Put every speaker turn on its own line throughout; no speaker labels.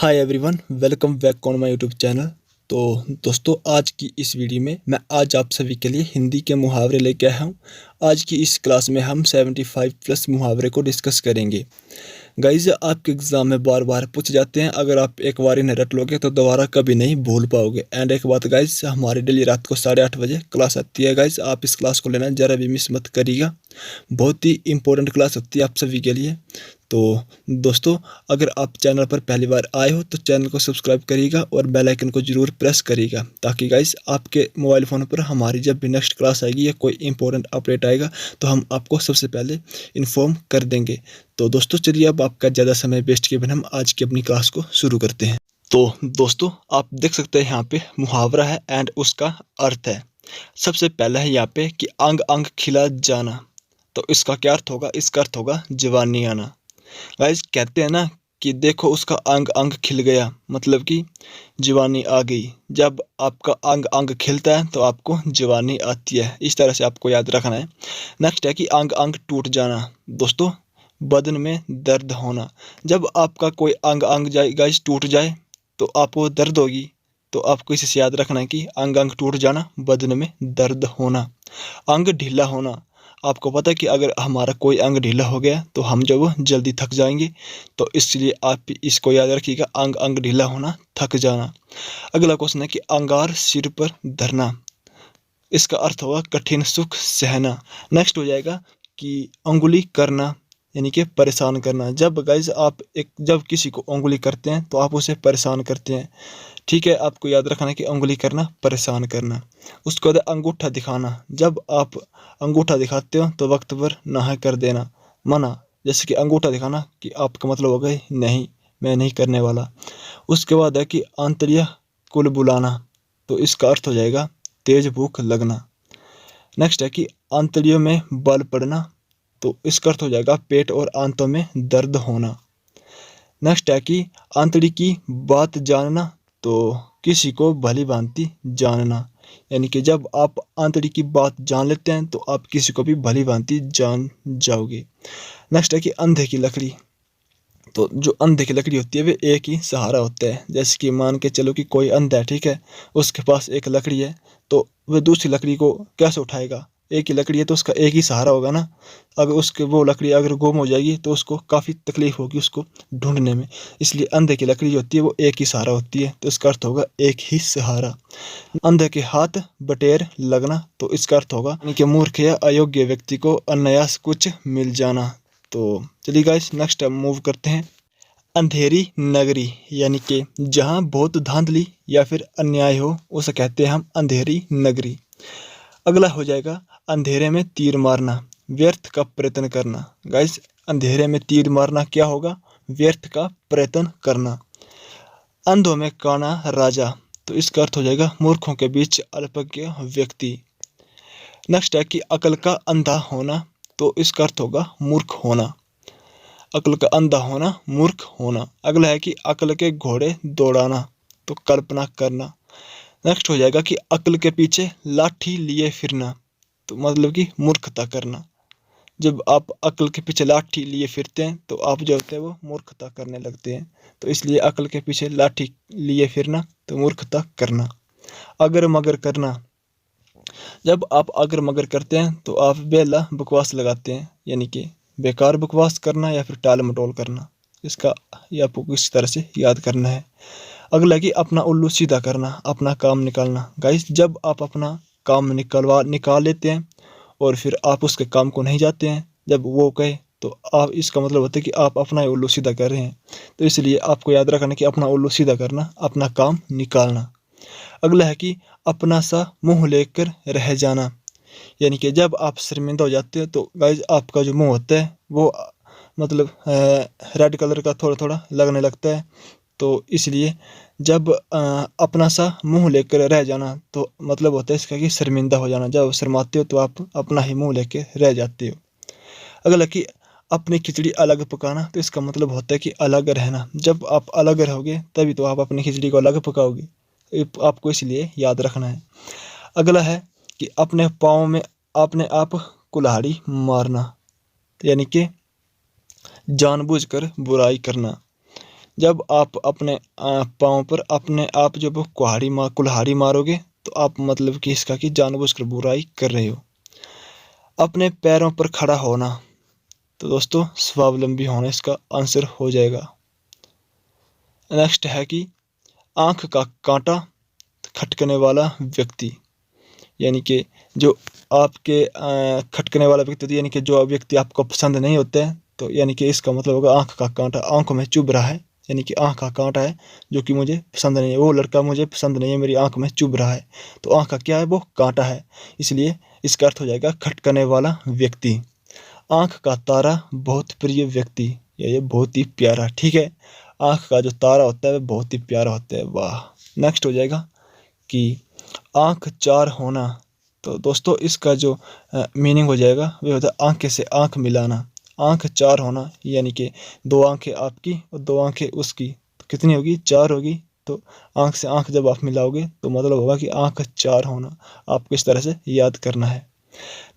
Hi everyone, welcome back on my YouTube channel. तो दोस्तों, आज की इस वीडियो में मैं आज आप सभी के लिए हिंदी के मुहावरे लेके आया हूँ। आज की इस क्लास में हम 75 प्लस मुहावरे को डिस्कस करेंगे। गाइज, आपके एग्ज़ाम में बार बार पूछ जाते हैं, अगर आप एक बार इन्हें रट लोगे तो दोबारा कभी नहीं भूल पाओगे। एंड एक बात गाइज, हमारी डेली रात को 8:30 बजे क्लास आती है। गाइज, आप इस क्लास को लेना ज़रा भी मिस मत करिएगा, बहुत ही इंपॉर्टेंट क्लास होती है आप सभी के लिए। तो दोस्तों, अगर आप चैनल पर पहली बार आए हो तो चैनल को सब्सक्राइब करिएगा और बेल आइकन को ज़रूर प्रेस करिएगा, ताकि गाइस आपके मोबाइल फ़ोन पर हमारी जब भी नेक्स्ट क्लास आएगी या कोई इंपॉर्टेंट अपडेट आएगा तो हम आपको सबसे पहले इन्फॉर्म कर देंगे। तो दोस्तों चलिए, अब आपका ज़्यादा समय वेस्ट किए बिना हम आज की अपनी क्लास को शुरू करते हैं। तो दोस्तों, आप देख सकते हैं यहाँ पे मुहावरा है एंड उसका अर्थ है। सबसे पहला है यहाँ पे कि अंग अंग खिला जाना। तो इसका क्या अर्थ होगा? इसका अर्थ होगा जवानी आना। गाइस, कहते हैं ना कि देखो उसका अंग अंग खिल गया, मतलब कि जवानी आ गई। जब आपका अंग अंग खिलता है तो आपको जवानी आती है। इस तरह से आपको याद रखना है। नेक्स्ट है कि अंग अंग टूट जाना। दोस्तों, बदन में दर्द होना। जब आपका कोई अंग अंग गाइस टूट जाए तो आपको दर्द होगी। तो आपको इसे याद रखना है कि अंग अंग टूट जाना, बदन में दर्द होना। अंग ढीला होना। आपको पता है कि अगर हमारा कोई अंग ढीला हो गया तो हम जब जल्दी थक जाएंगे, तो इसलिए आप इसको याद रखिएगा, अंग अंग ढीला होना, थक जाना। अगला क्वेश्चन है कि अंगार सिर पर धरना। इसका अर्थ होगा कठिन सुख सहना। नेक्स्ट हो जाएगा कि अंगुली करना, यानी कि परेशान करना। जब गाइज आप जब किसी को उंगली करते हैं तो आप उसे परेशान करते हैं। ठीक है, आपको याद रखना है कि उंगली करना, परेशान करना। उसके बाद अंगूठा दिखाना। जब आप अंगूठा दिखाते हो तो वक्त पर ना कर देना, मना। जैसे कि अंगूठा दिखाना कि आपका मतलब हो गया नहीं, मैं नहीं करने वाला। उसके बाद है कि आंतर्य कुल बुलाना। तो इसका अर्थ हो जाएगा तेज भूख लगना। नेक्स्ट है कि आंतड़ियों में बल पड़ना। तो इसका अर्थ हो जाएगा पेट और आंतों में दर्द होना। नेक्स्ट है कि आंतड़ी की बात जानना। तो किसी को भली भांति जानना, यानी कि जब आप आंतड़ी की बात जान लेते हैं तो आप किसी को भी भली भांति जान जाओगे। नेक्स्ट है कि अंधे की लकड़ी। तो जो अंधे की लकड़ी होती है वे एक ही सहारा होता है। जैसे कि मान के चलो कि कोई अंधा है, ठीक है, उसके पास एक लकड़ी है, तो वह दूसरी लकड़ी को कैसे उठाएगा? एक ही लकड़ी है तो उसका एक ही सहारा होगा ना। अगर उसके वो लकड़ी अगर गुम हो जाएगी तो उसको काफ़ी तकलीफ होगी उसको ढूंढने में। इसलिए अंधे की लकड़ी जो होती है वो एक ही सहारा होती है, तो इसका अर्थ होगा एक ही सहारा। अंधे के हाथ बटेर लगना। तो इसका अर्थ होगा यानी कि मूर्ख या अयोग्य व्यक्ति को अनायास कुछ मिल जाना। तो चलिए गाइस, नेक्स्ट मूव करते हैं। अंधेरी नगरी, यानी कि जहाँ बहुत धांधली या फिर अन्याय हो उसे कहते हैं हम अंधेरी नगरी। अगला हो जाएगा अंधेरे में तीर मारना, व्यर्थ का प्रयत्न करना। गाइस, अंधेरे में तीर मारना क्या होगा? व्यर्थ का प्रयत्न करना। अंधों में काना राजा। तो इसका अर्थ हो जाएगा मूर्खों के बीच अल्पज्ञ व्यक्ति। नेक्स्ट है कि अकल का अंधा होना। तो इसका अर्थ होगा मूर्ख होना। अक्ल का अंधा होना, मूर्ख होना। अगला है कि अक्ल के घोड़े दौड़ाना। तो कल्पना करना। नेक्स्ट हो जाएगा कि अक्ल के पीछे लाठी लिए फिरना। तो मतलब कि मूर्खता करना। जब आप अक्ल के पीछे लाठी लिए फिरते हैं तो आप जो होते हैं वो मूर्खता करने लगते हैं। तो इसलिए अक्ल के पीछे लाठी लिए फिरना, तो मूर्खता करना। अगर मगर करना। जब आप अगर मगर करते हैं तो आप बेला बकवास लगाते हैं, यानी कि बेकार बकवास करना या फिर टाल मटोल करना। इसका ये आपको किस तरह से याद करना है। अगला कि अपना उल्लू सीधा करना, अपना काम निकालना। गाइस, जब आप अपना काम निकाल लेते हैं और फिर आप उसके काम को नहीं जाते हैं जब वो कहे, तो आप इसका मतलब होता है कि आप अपना ही उल्लू सीधा कर रहे हैं। तो इसलिए आपको याद रखना कि अपना उल्लू सीधा करना, अपना काम निकालना। अगला है कि अपना सा मुंह लेकर रह जाना, यानी कि जब आप शर्मिंदा हो जाते हो तो गाइज आपका जो मुंह होता है वो मतलब रेड कलर का थोड़ा थोड़ा लगने लगता है। तो इसलिए जब अपना सा मुंह लेकर रह जाना तो मतलब होता है इसका कि शर्मिंदा हो जाना। जब शर्माते हो तो आप अपना ही मुंह लेकर रह जाते हो। अगला कि अपनी खिचड़ी अलग पकाना। तो इसका मतलब होता है कि अलग रहना। जब आप अलग रहोगे तभी तो आप अपनी खिचड़ी को अलग पकाओगे। आपको इसलिए याद रखना है। अगला है कि अपने पाँव में अपने आप कुल्हाड़ी मारना, यानी कि जानबूझकर बुराई करना। जब आप अपने पाँव पर अपने आप जब कुल्हाड़ी मारोगे तो आप मतलब कि इसका कि जानबूझकर बुराई कर रहे हो। अपने पैरों पर खड़ा होना, तो दोस्तों स्वावलंबी होना इसका आंसर हो जाएगा। नेक्स्ट है कि आंख का कांटा खटकने वाला व्यक्ति, यानी कि जो आपके खटकने वाला व्यक्ति होता है, यानी कि जो व्यक्ति आपको पसंद नहीं होते हैं, तो यानी कि इसका मतलब होगा आंख का कांटा आंखों में चुभ रहा है, यानी कि आंख का कांटा है जो कि मुझे पसंद नहीं है, वो लड़का मुझे पसंद नहीं है, मेरी आंख में चुभ रहा है। तो आंख का क्या है, वो कांटा है, इसलिए इसका अर्थ हो जाएगा खटकने वाला व्यक्ति। आंख का तारा बहुत प्रिय व्यक्ति, या ये बहुत ही प्यारा, ठीक है। आंख का जो तारा होता है वह बहुत ही प्यारा होता है, वाह। नेक्स्ट हो जाएगा कि आंख चार होना, तो दोस्तों इसका जो मीनिंग हो जाएगा वह होता है आंखें से आंख मिलाना। आंख चार होना यानी कि दो आंखें आपकी और दो आंखें उसकी, तो कितनी होगी, चार होगी। तो आंख से आंख जब आप मिलाओगे तो मतलब होगा कि आंख चार होना, आपको इस तरह से याद करना है।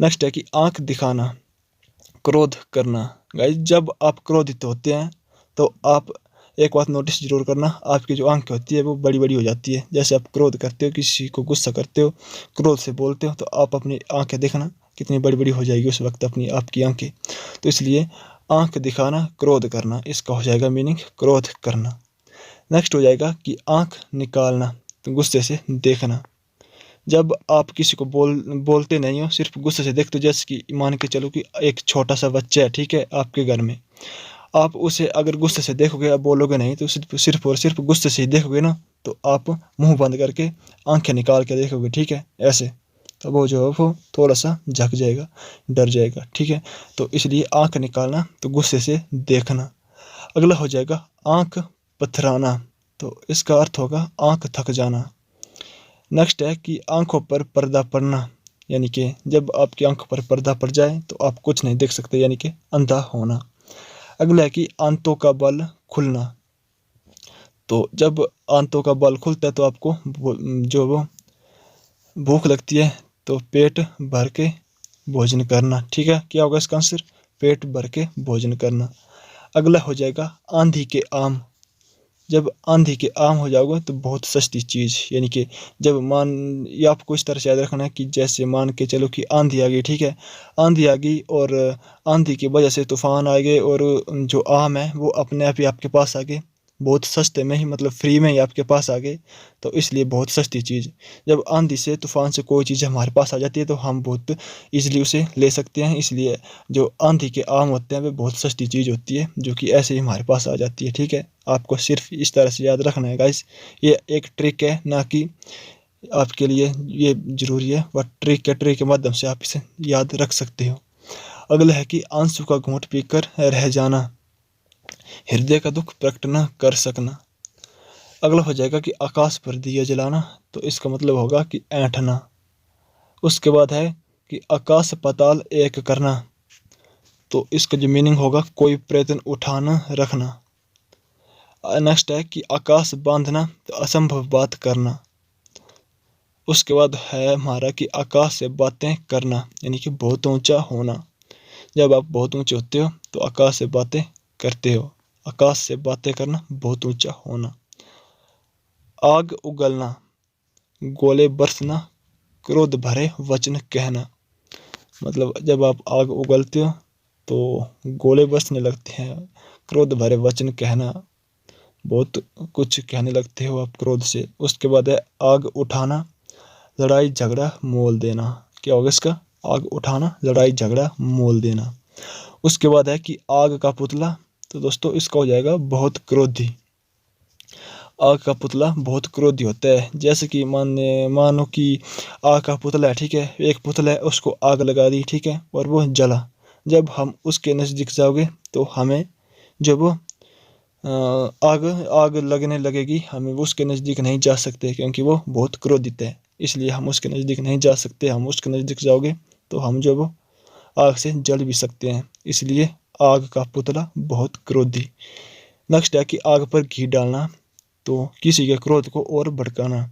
नेक्स्ट है कि आंख दिखाना, क्रोध करना। गाइस जब आप क्रोधित होते हैं तो आप एक बात नोटिस जरूर करना, आपकी जो आंखें होती है वो बड़ी बड़ी हो जाती है। जैसे आप क्रोध करते हो, किसी को गुस्सा करते हो, क्रोध से बोलते हो, तो आप अपनी आंखें देखना कितनी बड़ी बड़ी हो जाएगी उस वक्त अपनी आपकी आंखें। तो इसलिए आंख दिखाना, क्रोध करना, इसका हो जाएगा मीनिंग क्रोध करना। नेक्स्ट हो जाएगा कि आंख निकालना, तो गुस्से से देखना। जब आप किसी को बोलते नहीं हो, सिर्फ गुस्से से देखते हो, जैसे कि मान के चलो कि एक छोटा सा बच्चा है, ठीक है, आपके घर में, आप उसे अगर गुस्से से देखोगे, आप बोलोगे नहीं, तो सिर्फ और सिर्फ गुस्से से ही देखोगे ना, तो आप मुंह बंद करके आंखें निकाल के देखोगे, ठीक है, ऐसे, तो वो जो है वो थोड़ा सा झक जाएगा, डर जाएगा, ठीक है। तो इसलिए आंख निकालना, तो गुस्से से देखना। अगला हो जाएगा आंख पथराना, तो इसका अर्थ होगा आंख थक जाना। नेक्स्ट है कि आंखों पर पर्दा पड़ना, यानी कि जब आपकी आंख पर पर्दा पड़ जाए तो आप कुछ नहीं देख सकते, यानी कि अंधा होना। अगला है कि आंतों का बल खुलना, तो जब आंतों का बल खुलता है तो आपको जो वो भूख लगती है, तो पेट भर के भोजन करना, ठीक है। क्या होगा इसका आंसर, पेट भर के भोजन करना। अगला हो जाएगा आंधी के आम, जब आंधी के आम हो जाओगे तो बहुत सस्ती चीज़, यानी कि जब ये आपको इस तरह से याद रखना है कि जैसे मान के चलो कि आंधी आ गई, ठीक है, आंधी आ गई और आंधी की वजह से तूफान आ गए और जो आम है वो अपने आप ही आपके पास आ गए, बहुत सस्ते में ही, मतलब फ्री में ही आपके पास आ गए। तो इसलिए बहुत सस्ती चीज़, जब आंधी से तूफान से कोई चीज़ हमारे पास आ जाती है तो हम बहुत ईजिली उसे ले सकते हैं। इसलिए जो आंधी के आम होते हैं वे बहुत सस्ती चीज़ होती है, जो कि ऐसे ही हमारे पास आ जाती है, ठीक है। आपको सिर्फ इस तरह से याद रखना है गाइस, ये एक ट्रिक है, ना कि आपके लिए ये ज़रूरी है, बट ट्रिक के माध्यम से आप इसे याद रख सकते हो। अगला है कि आंसू का घूंट पीकर रह जाना, हृदय का दुख प्रकट न कर सकना। अगला हो जाएगा कि आकाश पर दिया जलाना, तो इसका मतलब होगा कि ऐंठना। उसके बाद है कि आकाश पाताल एक करना, तो इसका जो मीनिंग होगा कोई प्रयत्न उठाना रखना। नेक्स्ट है कि आकाश बांधना, तो असंभव बात करना। उसके बाद है हमारा कि आकाश से बातें करना, यानी कि बहुत ऊंचा होना। जब आप बहुत ऊंचे होते हो तो आकाश से बातें करते हो, आकाश से बातें करना, बहुत ऊंचा होना। आग उगलना, गोले बरसना, क्रोध भरे वचन कहना। मतलब जब आप आग उगलते हो तो गोले बरसने लगते हैं, क्रोध भरे वचन कहना, बहुत कुछ कहने लगते हो आप क्रोध से। उसके बाद है आग उठाना, लड़ाई झगड़ा मोल देना। क्या होगा इसका, आग उठाना, लड़ाई झगड़ा मोल देना। उसके बाद है कि आग का पुतला, तो दोस्तों इसका हो जाएगा बहुत क्रोधी। आग का पुतला बहुत क्रोधी होता है, जैसे कि मानो कि आग का पुतला है, ठीक है, एक पुतला है, उसको आग लगा दी, ठीक है, और वो जला। जब हम उसके नज़दीक जाओगे तो हमें जब वो आग आग लगने लगेगी, हमें उसके नज़दीक नहीं जा सकते क्योंकि वो बहुत क्रोधित है, इसलिए हम उसके नज़दीक नहीं जा सकते। हम उसके नज़दीक जाओगे तो हम जो वो आग से जल भी सकते हैं, इसलिए आग का पुतला बहुत क्रोधी। नेक्स्ट है कि आग पर घी डालना, तो किसी के क्रोध को और भड़काना।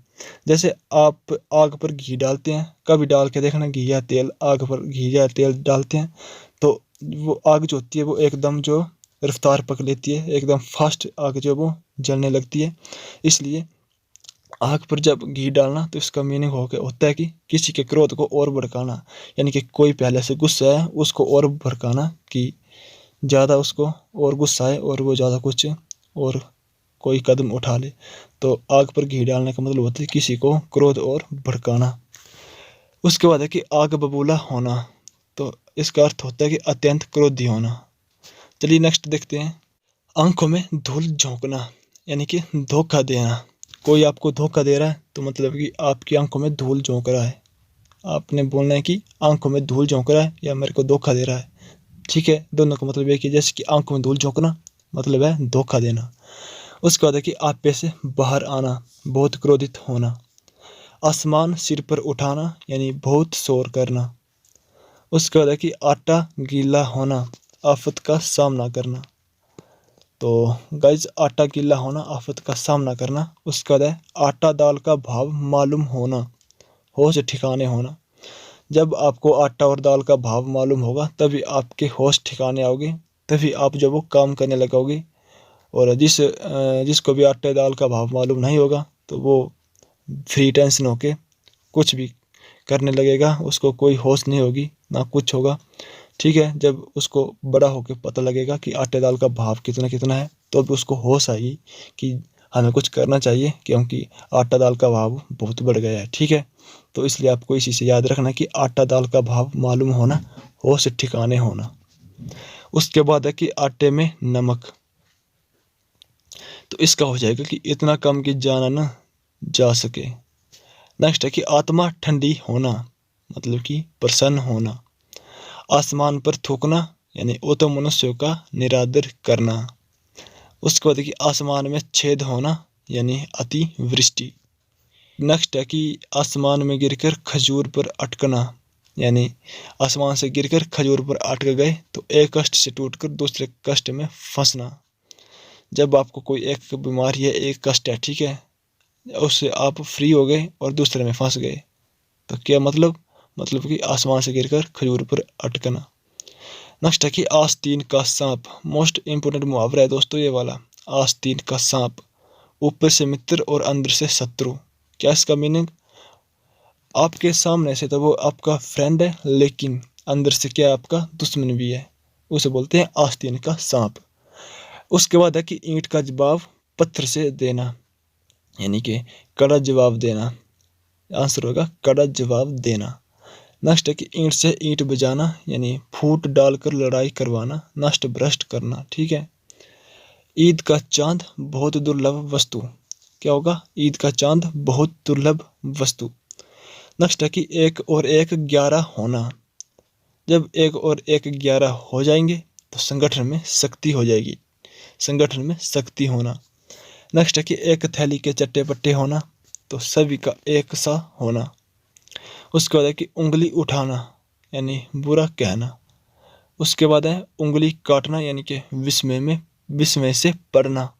जैसे आप आग पर घी डालते हैं, कभी डाल के देखना घी या तेल, आग पर घी या तेल डालते हैं तो वो आग जो होती है वो एकदम जो रफ्तार पकड़ लेती है, एकदम फास्ट आग जो वो जलने लगती है। इसलिए आग पर जब घी डालना तो इसका मीनिंग होता है कि किसी के क्रोध को और भड़काना, यानी कि कोई पहले से गुस्सा है उसको और भड़काना कि ज़्यादा उसको और गुस्सा है और वो ज़्यादा कुछ और कोई कदम उठा ले। तो आग पर घी डालने का मतलब होता है किसी को क्रोध और भड़काना। उसके बाद है कि आग बबूला होना, तो इसका अर्थ होता है कि अत्यंत क्रोधी होना। चलिए नेक्स्ट देखते हैं। आंखों में धूल झोंकना, यानी कि धोखा देना। कोई आपको धोखा दे रहा है तो मतलब कि आपकी आंखों में धूल झोंक रहा है। आपने बोलना है कि आंखों में धूल झोंक रहा है या मेरे को धोखा दे रहा है। ठीक है, दोनों का मतलब एक ही, जैसे कि आंखों में धूल झोंकना मतलब है धोखा देना। उसके बाद है कि आपे से बाहर आना, बहुत क्रोधित होना। आसमान सिर पर उठाना यानी बहुत शोर करना। उसके बाद है कि आटा गीला होना, आफत का सामना करना। तो गाइज आटा गीला होना, आफत का सामना करना। उसके बाद है आटा दाल का भाव मालूम होना, होश ठिकाने होना। जब आपको आटा और दाल का भाव मालूम होगा तभी आपके होश ठिकाने आओगे, तभी आप जब वो काम करने लगोगे। और जिसको भी आटे दाल का भाव मालूम नहीं होगा तो वो फ्री टेंशन होके कुछ भी करने लगेगा, उसको कोई होश नहीं होगी ना कुछ होगा। ठीक है, जब उसको बड़ा होकर पता लगेगा कि आटे दाल का भाव कितना कितना है तो अब उसको होश आएगी कि हमें कुछ करना चाहिए, क्योंकि आटा दाल का भाव बहुत बढ़ गया है। ठीक है, तो इसलिए आपको इसी से याद रखना कि आटा दाल का भाव मालूम होना, होश ठिकाने होना। उसके बाद है कि आटे में नमक, तो इसका हो जाएगा कि इतना कम कि जाना ना जा सके। नेक्स्ट है कि आत्मा ठंडी होना, मतलब कि प्रसन्न होना। आसमान पर थूकना यानी वो तो मनुष्यों का निरादर करना। उसके बाद कि आसमान में छेद होना यानी अति वृष्टि। नेक्स्ट है कि आसमान में गिरकर खजूर पर अटकना, यानी आसमान से गिरकर खजूर पर अटक गए तो एक कष्ट से टूटकर दूसरे कष्ट में फंसना। जब आपको कोई एक बीमारी है, एक कष्ट है, ठीक है, उससे आप फ्री हो गए और दूसरे में फंस गए तो क्या मतलब कि आसमान से गिरकर खजूर पर अटकना। नेक्स्ट है कि आस्तीन का सांप, मोस्ट इंपोर्टेंट मुहावरा है दोस्तों ये वाला। आस्तीन का सांप, ऊपर से मित्र और अंदर से शत्रु। क्या इसका मीनिंग? आपके सामने से तो वो आपका फ्रेंड है लेकिन अंदर से क्या आपका दुश्मन भी है, उसे बोलते हैं आस्तीन का सांप। उसके बाद है कि ईंट का जवाब पत्थर से देना, यानी कि कड़ा जवाब देना। आंसर होगा कड़ा जवाब देना। नेक्स्ट है कि ईंट से ईंट बजाना, यानी फूट डालकर लड़ाई करवाना, नष्ट भ्रष्ट करना। ठीक है। ईद का चांद बहुत दुर्लभ वस्तु, क्या होगा? ईद का चांद बहुत दुर्लभ वस्तु। नेक्स्ट है कि 1 और 1 11 होना। जब 1 और 1 11 हो जाएंगे तो संगठन में शक्ति हो जाएगी, संगठन में शक्ति होना। नेक्स्ट है कि एक थैली के चट्टे पट्टे होना, तो सभी का एक सा होना। उसके बाद है कि उंगली उठाना यानी बुरा कहना। उसके बाद है उंगली काटना यानी कि विस्मय से पढ़ना।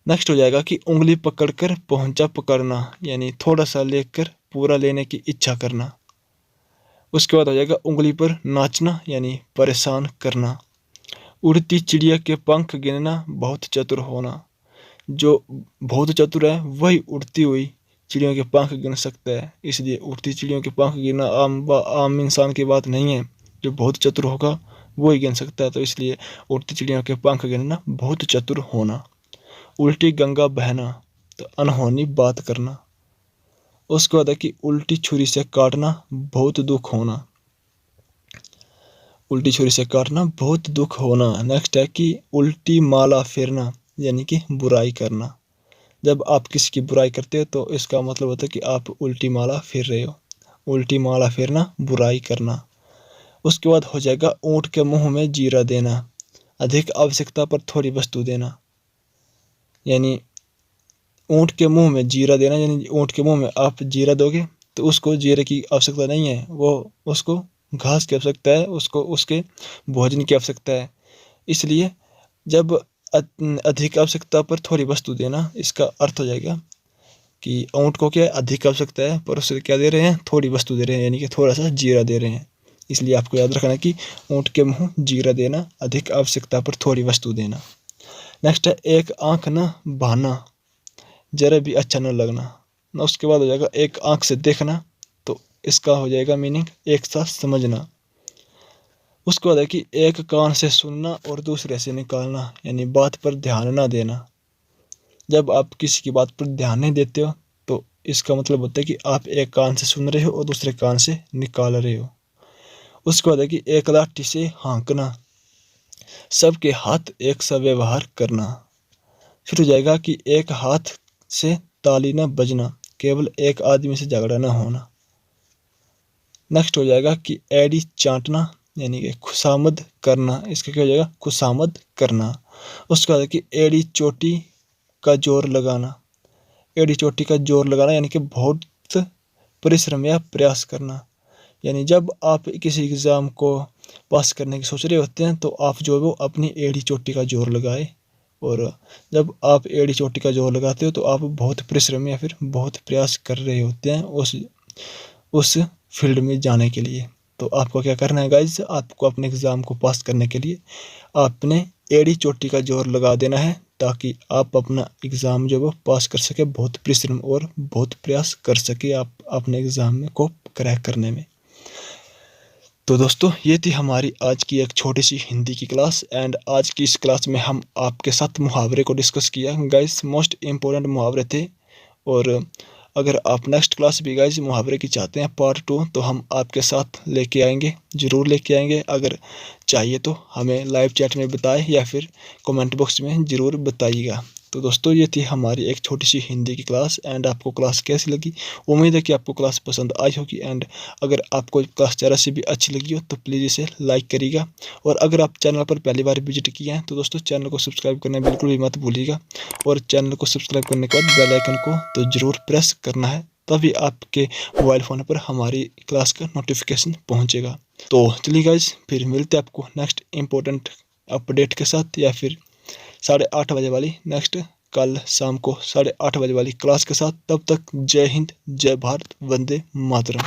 नेक्स्ट हो जाएगा कि उंगली पकड़कर पहुंचा पकड़ना, यानी थोड़ा सा लेकर पूरा लेने की इच्छा करना। उसके बाद हो जाएगा उंगली पर नाचना यानी परेशान करना। उड़ती चिड़िया के पंख गिनना, बहुत चतुर होना। जो बहुत चतुर है वही उड़ती हुई चिड़ियों के पंख गिन सकता है, इसलिए उड़ती चिड़ियों के पंख गिनना आम इंसान की बात नहीं है। जो बहुत चतुर होगा वही गिन सकता है, तो इसलिए उड़ती चिड़ियों के पंख गिनना, बहुत चतुर होना। उल्टी गंगा बहना, तो अनहोनी बात करना। उसके बाद है कि उल्टी छुरी से काटना, बहुत दुख होना। उल्टी छुरी से काटना, बहुत दुख होना। नेक्स्ट है कि उल्टी माला फेरना, यानी कि बुराई करना। जब आप किसी की बुराई करते हो तो इसका मतलब होता है कि आप उल्टी माला फेर रहे हो। उल्टी माला फेरना, बुराई करना। उसके बाद हो जाएगा ऊँट के मुंह में जीरा देना, अधिक आवश्यकता पर थोड़ी वस्तु देना। यानी ऊँट के मुंह में जीरा देना, यानी ऊँट के मुंह में आप जीरा दोगे तो उसको जीरे की आवश्यकता नहीं है, वो उसको घास की आवश्यकता है, उसको उसके भोजन की आवश्यकता है। इसलिए जब अधिक आवश्यकता पर थोड़ी वस्तु देना, इसका अर्थ हो जाएगा कि ऊँट को क्या अधिक आवश्यकता है पर उसे क्या दे रहे हैं, थोड़ी वस्तु दे रहे हैं, यानी कि थोड़ा सा जीरा दे रहे हैं। इसलिए आपको याद रखना कि ऊँट के मुँह जीरा देना, अधिक आवश्यकता पर थोड़ी वस्तु देना। नेक्स्ट है एक आँख न बहाना, जरा भी अच्छा न लगना। ना उसके बाद हो जाएगा एक आँख से देखना, तो इसका हो जाएगा मीनिंग एक साथ समझना। उसके बाद है कि एक कान से सुनना और दूसरे से निकालना, यानी बात पर ध्यान ना देना। जब आप किसी की बात पर ध्यान नहीं देते हो तो इसका मतलब होता है कि आप एक कान से सुन रहे हो और दूसरे कान से निकाल रहे हो। उसके बाद है कि एक लाठी से हाँकना, सबके हाथ एक सा व्यवहार करना। फिर हो जाएगा कि एक हाथ से ताली न बजना, केवल एक आदमी से झगड़ा न होना। नेक्स्ट हो जाएगा कि एड़ी चाटना, यानी कि खुशामद करना। इसका क्या हो जाएगा? खुशामद करना। उसके बाद कि एड़ी चोटी का जोर लगाना। एड़ी चोटी का जोर लगाना यानी कि बहुत परिश्रम या प्रयास करना। यानी जब आप किसी एग्ज़ाम को पास करने की सोच रहे होते हैं तो आप जो है वो अपनी एड़ी चोटी का जोर लगाए, और जब आप एड़ी चोटी का जोर लगाते हो तो आप बहुत परिश्रम या फिर बहुत प्रयास कर रहे होते हैं उस फील्ड में जाने के लिए। तो आपको क्या करना है गाइज, आपको अपने एग्ज़ाम को पास करने के लिए आपने एड़ी चोटी का जोर लगा देना है, ताकि आप अपना एग्ज़ाम जो वो पास कर सके, बहुत परिश्रम और बहुत प्रयास कर सके आप अपने एग्ज़ाम में को क्रैक करने में। तो दोस्तों ये थी हमारी आज की एक छोटी सी हिंदी की क्लास, एंड आज की इस क्लास में हम आपके साथ मुहावरे को डिस्कस किया। गाइस मोस्ट इम्पोर्टेंट मुहावरे थे, और अगर आप नेक्स्ट क्लास भी गाइस मुहावरे की चाहते हैं पार्ट 2 तो हम आपके साथ लेके आएंगे, ज़रूर लेके आएंगे। अगर चाहिए तो हमें लाइव चैट में बताएं या फिर कमेंट बॉक्स में ज़रूर बताइएगा। तो दोस्तों ये थी हमारी एक छोटी सी हिंदी की क्लास, एंड आपको क्लास कैसी लगी? उम्मीद है कि आपको क्लास पसंद आई होगी, एंड अगर आपको क्लास ज़रा सी भी अच्छी लगी हो तो प्लीज़ इसे लाइक करिएगा। और अगर आप चैनल पर पहली बार विजिट किए हैं तो दोस्तों चैनल को सब्सक्राइब करना बिल्कुल भी मत भूलिएगा, और चैनल को सब्सक्राइब करने के बाद बेल आइकन को तो ज़रूर प्रेस करना है, तभी आपके मोबाइल फ़ोन पर हमारी क्लास का नोटिफिकेशन पहुँचेगा। तो चलिए गाइस, फिर मिलते हैं आपको नेक्स्ट इम्पोर्टेंट अपडेट के साथ, या फिर 8:30 बजे वाली नेक्स्ट कल शाम को 8:30 बजे वाली क्लास के साथ। तब तक जय हिंद, जय भारत, वंदे मातरम।